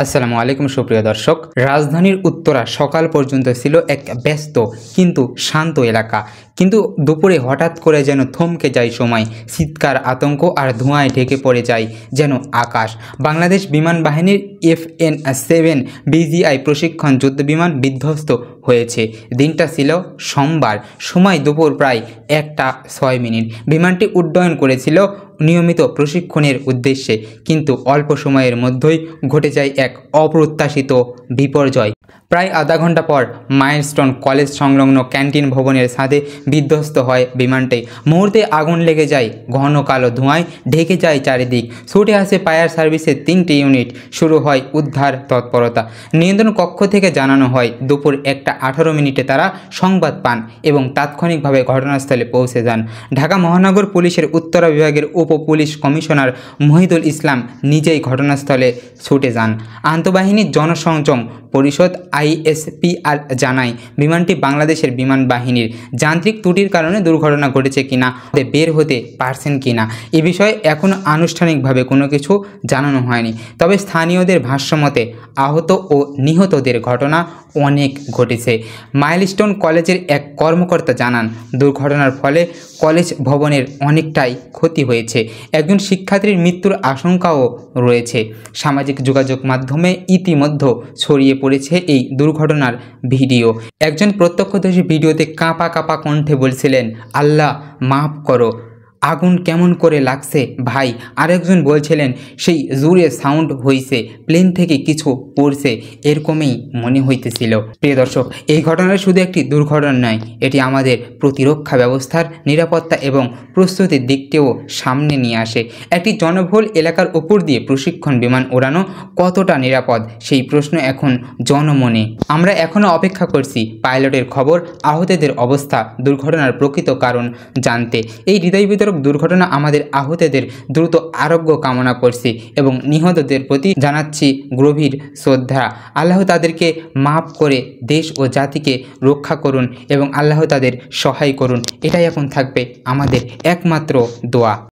আসসালামু আলাইকুম সুপ্রিয় দর্শক। রাজধানীর উত্তরা সকাল পর্যন্ত ছিল এক ব্যস্ত কিন্তু শান্ত এলাকা, কিন্তু দুপুরে হঠাৎ করে যেন থমকে যায় সময়। চিৎকার, আতঙ্ক আর ধোঁয়ায় ঢেকে পড়ে যায় যেন আকাশ। বাংলাদেশ বিমান বাহিনীর FN-7 BGI প্রশিক্ষণ যুদ্ধবিমান বিধ্বস্ত হয়েছে। দিনটা ছিল সোমবার, সময় দুপুর প্রায় 1টা 6 মিনিট। বিমানটি উড্ডয়ন করেছিল নিয়মিত প্রশিক্ষণের উদ্দেশ্যে, কিন্তু অল্প সময়ের মধ্যেই ঘটে যায় এক অপ্রত্যাশিত বিপর্যয়। প্রায় আধা ঘন্টা পর মাইলস্টোন কলেজ সংলগ্ন ক্যান্টিন ভবনের ছাদে বিধ্বস্ত হয় বিমানটি। মুহূর্তে আগুন লেগে যায়, ঘন কালো ধোঁয়ায় ঢেকে যায় চারিদিক। ছুটে আসে ফায়ার সার্ভিসের 3টি ইউনিট, শুরু হয় উদ্ধার তৎপরতা। নিয়ন্ত্রণ কক্ষ থেকে জানানো হয় দুপুর 1টা 18 মিনিটে তারা সংবাদ পান এবং তাৎক্ষণিকভাবে ঘটনাস্থলে পৌঁছে যান। ঢাকা মহানগর পুলিশের উত্তরা বিভাগের উপ পুলিশ কমিশনার মহিদুল ইসলাম নিজেই ঘটনাস্থলে ছুটে যান। আন্তঃবাহিনী জনসংযোগ পরিষদ ISPR জানায়, বিমানটি বাংলাদেশের বিমান বাহিনীর যান্ত্রিক ত্রুটির কারণে দুর্ঘটনা ঘটেছে কিনা, বের হতে পারছেন কিনা এ বিষয়ে এখনও আনুষ্ঠানিকভাবে কোনো কিছু জানানো হয়নি। তবে স্থানীয়দের ভাষ্যমতে আহত ও নিহতদের ঘটনা অনেক ঘটেছে। মাইলস্টোন কলেজের এক কর্মকর্তা জানান, দুর্ঘটনার ফলে কলেজ ভবনের অনেকটাই ক্ষতি হয়েছে। একজন শিক্ষার্থীর মৃত্যুর আশঙ্কাও রয়েছে। সামাজিক যোগাযোগ মাধ্যমে ইতিমধ্যে ছড়িয়ে পড়েছে এই দুর্ঘটনার ভিডিও। একজন প্রত্যক্ষদর্শী ভিডিওতে কাঁপা কাঁপা কণ্ঠে বলছিলেন, আল্লাহ মাফ করো, আগুন কেমন করে লাগছে ভাই। আরেকজন বলছিলেন, সেই জোরে সাউন্ড হইছে, প্লেন থেকে কিছু পড়ছে, এরকমই মনে হইতেছিল। প্রিয় দর্শক, এই ঘটনা শুধু একটি দুর্ঘটনা নয়, এটি আমাদের প্রতিরক্ষা ব্যবস্থার নিরাপত্তা এবং প্রস্তুতির দিকটিও সামনে নিয়ে আসে। একটি জনবহুল এলাকার উপর দিয়ে প্রশিক্ষণ বিমান ওড়ানো কতটা নিরাপদ, সেই প্রশ্ন এখন জনমনে। আমরা এখনও অপেক্ষা করছি পাইলটের খবর, আহতদের অবস্থা, দুর্ঘটনার প্রকৃত কারণ জানতে। এই হৃদয় বিতরক দুর্ঘটনা আমাদের আহতদের দ্রুত আরোগ্য কামনা করছি এবং নিহতদের প্রতি জানাচ্ছি গভীর শ্রদ্ধা। আল্লাহ তাদেরকে মাফ করে দেশ ও জাতিকে রক্ষা করুন এবং আল্লাহ তাদের সহায় করুন। এটাই এখন থাকবে আমাদের একমাত্র দোয়া।